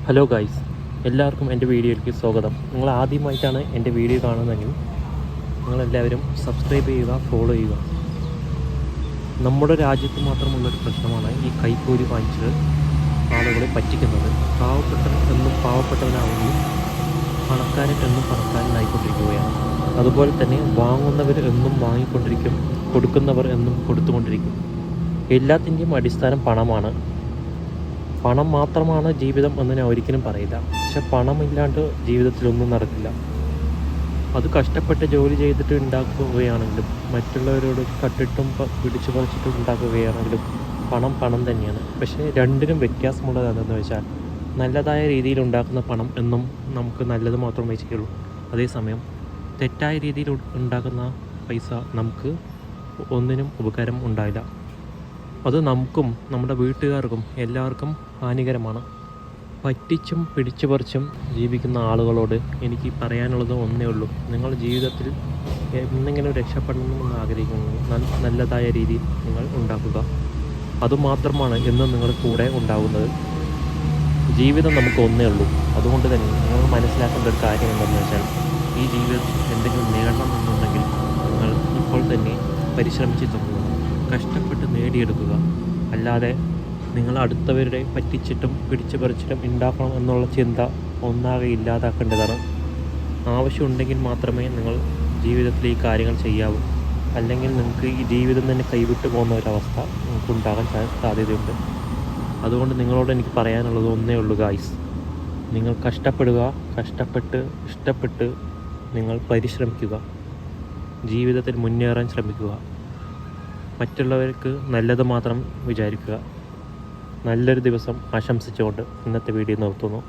Hello guys, എല്ലാവർക്കും എൻ്റെ വീഡിയോയിലേക്ക് സ്വാഗതം. നിങ്ങൾ ആദ്യമായിട്ടാണ് എൻ്റെ വീഡിയോ കാണുന്നതെങ്കിൽ നിങ്ങളെല്ലാവരും സബ്സ്ക്രൈബ് ചെയ്യുക, ഫോളോ ചെയ്യുക. നമ്മുടെ രാജ്യത്ത് മാത്രമുള്ളൊരു പ്രശ്നമാണ് ഈ കൈക്കൂലി വാങ്ങിച്ച് ആളുകളെ പറ്റിക്കുന്നത്. പാവപ്പെട്ടവൻ എന്നും പാവപ്പെട്ടവനാവുകയും പണക്കാരൻ എന്നും പണക്കാരനായിക്കൊണ്ടിരിക്കുകയാണ്. അതുപോലെ തന്നെ വാങ്ങുന്നവർ എന്നും വാങ്ങിക്കൊണ്ടിരിക്കും, കൊടുക്കുന്നവർ എന്നും കൊടുത്തുകൊണ്ടിരിക്കും. എല്ലാത്തിൻ്റെയും അടിസ്ഥാനം പണമാണ്. പണം മാത്രമാണ് ജീവിതം എന്ന് ഞാൻ ഒരിക്കലും പറയില്ല. പക്ഷെ പണമില്ലാണ്ട് ജീവിതത്തിലൊന്നും നടക്കില്ല. അത് കഷ്ടപ്പെട്ട് ജോലി ചെയ്തിട്ട് ഉണ്ടാക്കുകയാണെങ്കിലും മറ്റുള്ളവരോട് കട്ടിട്ടും പിടിച്ചു പറിച്ചിട്ടും ഉണ്ടാക്കുകയാണെങ്കിലും പണം തന്നെയാണ്. പക്ഷേ രണ്ടിനും വ്യത്യാസമുള്ളത് എന്താണെന്ന് വെച്ചാൽ നല്ലതായ രീതിയിൽ ഉണ്ടാക്കുന്ന പണം എന്നും നമുക്ക് നല്ലത് മാത്രമേ ചെയ്യുള്ളൂ. അതേസമയം തെറ്റായ രീതിയിൽ ഉണ്ടാക്കുന്ന പൈസ നമുക്ക് ഒന്നിനും ഉപകാരം ഉണ്ടാവില്ല. അത് നമുക്കും നമ്മുടെ വീട്ടുകാർക്കും എല്ലാവർക്കും ഹാനികരമാണ്. പറ്റിച്ചും പിടിച്ചു പറിച്ചും ജീവിക്കുന്ന ആളുകളോട് എനിക്ക് പറയാനുള്ളത് ഒന്നേ ഉള്ളൂ: നിങ്ങൾ ജീവിതത്തിൽ എന്തെങ്കിലും രക്ഷപ്പെടണമെന്ന് ആഗ്രഹിക്കുന്നു, നല്ലതായ രീതിയിൽ നിങ്ങൾ ഉണ്ടാക്കുക. അതുമാത്രമാണ് എന്നും നിങ്ങളുടെ കൂടെ ഉണ്ടാകുന്നത്. ജീവിതം നമുക്ക് ഒന്നേ ഉള്ളൂ. അതുകൊണ്ട് തന്നെ നിങ്ങൾ മനസ്സിലാക്കേണ്ട ഒരു കാര്യം എന്താണെന്ന് വെച്ചാൽ, ഈ ജീവിതത്തിൽ എന്തെങ്കിലും നേടണമെന്നുണ്ടെങ്കിൽ നിങ്ങൾ ഇപ്പോൾ തന്നെ പരിശ്രമിച്ച് തുടങ്ങുക, കഷ്ടപ്പെട്ട് നേടിയെടുക്കുക. അല്ലാതെ നിങ്ങൾ അടുത്തവരുടെ പറ്റിച്ചിട്ടും പിടിച്ചു പറിച്ചിട്ടും ഉണ്ടാക്കണം എന്നുള്ള ചിന്ത ഒന്നാകെ ഇല്ലാതാക്കേണ്ടതാണ്. ആവശ്യമുണ്ടെങ്കിൽ മാത്രമേ നിങ്ങൾ ജീവിതത്തിൽ ഈ കാര്യങ്ങൾ ചെയ്യാവൂ. അല്ലെങ്കിൽ നിങ്ങൾക്ക് ഈ ജീവിതം തന്നെ കൈവിട്ടു പോകുന്ന ഒരവസ്ഥ നിങ്ങൾക്ക് ഉണ്ടാകാൻ സാധ്യതയുണ്ട്. അതുകൊണ്ട് നിങ്ങളോട് എനിക്ക് പറയാനുള്ളത് ഒന്നേ ഉള്ളൂ ഗായ്സ്: നിങ്ങൾ കഷ്ടപ്പെടുക, കഷ്ടപ്പെട്ട് ഇഷ്ടപ്പെട്ട് നിങ്ങൾ പരിശ്രമിക്കുക, ജീവിതത്തിൽ മുന്നേറാൻ ശ്രമിക്കുക. മറ്റുള്ളവർക്ക് നല്ലത് മാത്രം വിചാരിക്കുക. നല്ലൊരു ദിവസം ആശംസിച്ചുകൊണ്ട് ഇന്നത്തെ വീഡിയോ നിർത്തുന്നു.